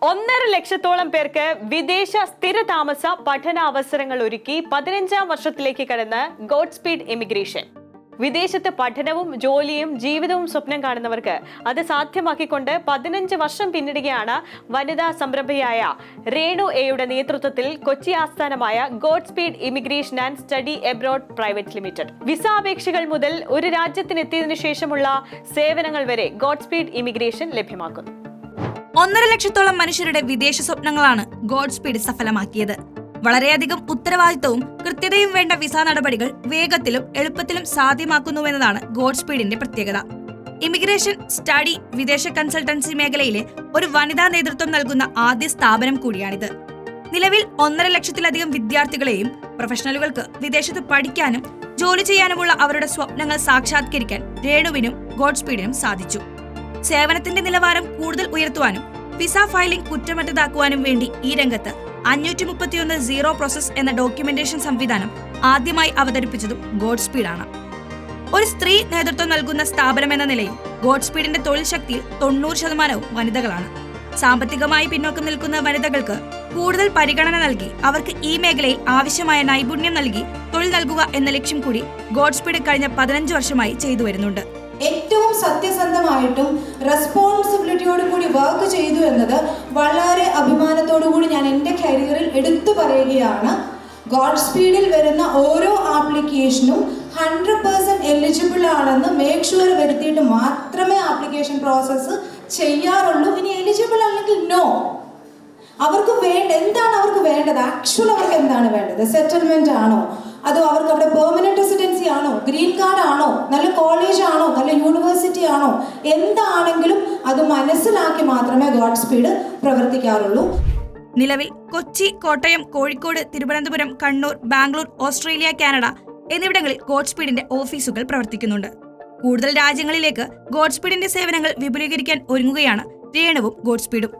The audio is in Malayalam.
1.5 ലക്ഷത്തോളം പേർക്ക് വിദേശ സ്ഥിരതാമസ പഠനാവസരങ്ങൾ ഒരുക്കി 15ാം വർഷത്തിലേക്ക് കടന്ന് ഗോഡ്സ്പീഡ് ഇമിഗ്രേഷൻ. വിദേശത്ത് പഠനവും ജോലിയും ജീവിതവും സ്വപ്നം കാണുന്നവർക്ക് അത് സാധ്യമാക്കിക്കൊണ്ട് 15 വർഷം പിന്നിടുകയാണ് വനിതാ സംരംഭയായ രേണു എയുടെ നേതൃത്വത്തിൽ കൊച്ചി ആസ്ഥാനമായ Godspeed immigration and study abroad private limited. Visa അപേക്ഷകൾ മുതൽ ഒരു രാജ്യത്തിനെത്തിയതിനു ശേഷമുള്ള സേവനങ്ങൾ വരെ ഗോഡ്സ്പീഡ് ഇമിഗ്രേഷൻ ലഭ്യമാക്കുന്നു. 1.5 ലക്ഷത്തോളം മനുഷ്യരുടെ വിദേശ സ്വപ്നങ്ങളാണ് ഗോഡ്സ്പീഡ് സഫലമാക്കിയത്. വളരെയധികം ഉത്തരവാദിത്തവും കൃത്യതയും വേണ്ട വിസ നടപടികൾ വേഗത്തിലും എളുപ്പത്തിലും സാധ്യമാക്കുന്നുവെന്നതാണ് ഗോഡ്സ്പീഡിന്റെ പ്രത്യേകത. ഇമിഗ്രേഷൻ, സ്റ്റഡി, വിദേശ കൺസൾട്ടൻസി മേഖലയിലെ ഒരു വനിതാ നേതൃത്വം നൽകുന്ന ആദ്യ സ്ഥാപനം കൂടിയാണിത്. നിലവിൽ 1.5 ലക്ഷത്തിലധികം വിദ്യാർത്ഥികളെയും പ്രൊഫഷണലുകൾക്ക് വിദേശത്ത് പഠിക്കാനും ജോലി ചെയ്യാനുമുള്ള അവരുടെ സ്വപ്നങ്ങൾ സാക്ഷാത്കരിക്കാൻ രേണുവിനും ഗോഡ്സ്പീഡിനും സാധിച്ചു. സേവനത്തിന്റെ നിലവാരം കൂടുതൽ ഉയർത്തുവാനും വിസ ഫയലിംഗ് കുറ്റമറ്റതാക്കുവാനും വേണ്ടി ഈ രംഗത്ത് 531 സീറോ പ്രോസസ് എന്ന ഡോക്യുമെന്റേഷൻ സംവിധാനം ആദ്യമായി അവതരിപ്പിച്ചതും ഗോഡ്സ്പീഡാണ്. ഒരു സ്ത്രീ നേതൃത്വം നൽകുന്ന സ്ഥാപനം എന്ന നിലയിൽ ഗോഡ്സ്പീഡിന്റെ തൊഴിൽ ശക്തിയിൽ 90% വനിതകളാണ്. സാമ്പത്തികമായി പിന്നോക്കം നിൽക്കുന്ന വനിതകൾക്ക് കൂടുതൽ പരിഗണന നൽകി അവർക്ക് ഈ മേഖലയിൽ ആവശ്യമായ നൈപുണ്യം നൽകി തൊഴിൽ നൽകുക എന്ന ലക്ഷ്യം കൂടി ഗോഡ്സ്പീഡ് കഴിഞ്ഞ 15 വർഷമായി ചെയ്തു വരുന്നുണ്ട്. ഏറ്റവും സത്യസന്ധമായിട്ടും റെസ്പോൺസിബിലിറ്റിയോട് കൂടി വർക്ക് ചെയ്തു എന്നത് വളരെ അഭിമാനത്തോടു കൂടി ഞാൻ എൻ്റെ കരിയറിൽ എടുത്തു പറയുകയാണ്. ഗോഡ്സ്പീഡിൽ വരുന്ന ഓരോ ആപ്ലിക്കേഷനും 100% എലിജിബിൾ ആണെന്ന് മേക്ക് ഷുവർ വരുത്തിയിട്ട് മാത്രമേ ആപ്ലിക്കേഷൻ പ്രോസസ്സ് ചെയ്യാറുള്ളൂ. ഇനി എലിജിബിൾ അല്ലെങ്കിൽ നോ. അവർക്ക് എന്താണ് അവർക്ക് വേണ്ടത്? ആക്ച്വൽ അവർക്ക് എന്താണ് വേണ്ടത്? സെറ്റിൽമെന്റ് ആണോ, അതോ അവർക്ക് അവിടെ പെർമനന്റ് റെസിഡൻസി ആണോ, ഗ്രീൻ കാർഡ് ആണോ, നല്ല കോളേജ് ആണോ, നല്ല യൂണിവേഴ്സിറ്റി ആണോ, എന്താണെങ്കിലും അത് മനസ്സിലാക്കി മാത്രമേ ഗോഡ്സ്പീഡ് പ്രവർത്തിക്കാറുള്ളൂ. നിലവിൽ കൊച്ചി, കോട്ടയം, കോഴിക്കോട്, തിരുവനന്തപുരം, കണ്ണൂർ, ബാംഗ്ലൂർ, ഓസ്ട്രേലിയ, കാനഡ എന്നിവിടങ്ങളിൽ ഗോഡ്സ്പീഡിന്റെ ഓഫീസുകൾ പ്രവർത്തിക്കുന്നുണ്ട്. കൂടുതൽ രാജ്യങ്ങളിലേക്ക് ഗോഡ്സ്പീഡിന്റെ സേവനങ്ങൾ വിപുലീകരിക്കാൻ ഒരുങ്ങുകയാണ് രേണുവും ഗോഡ്സ്പീഡും.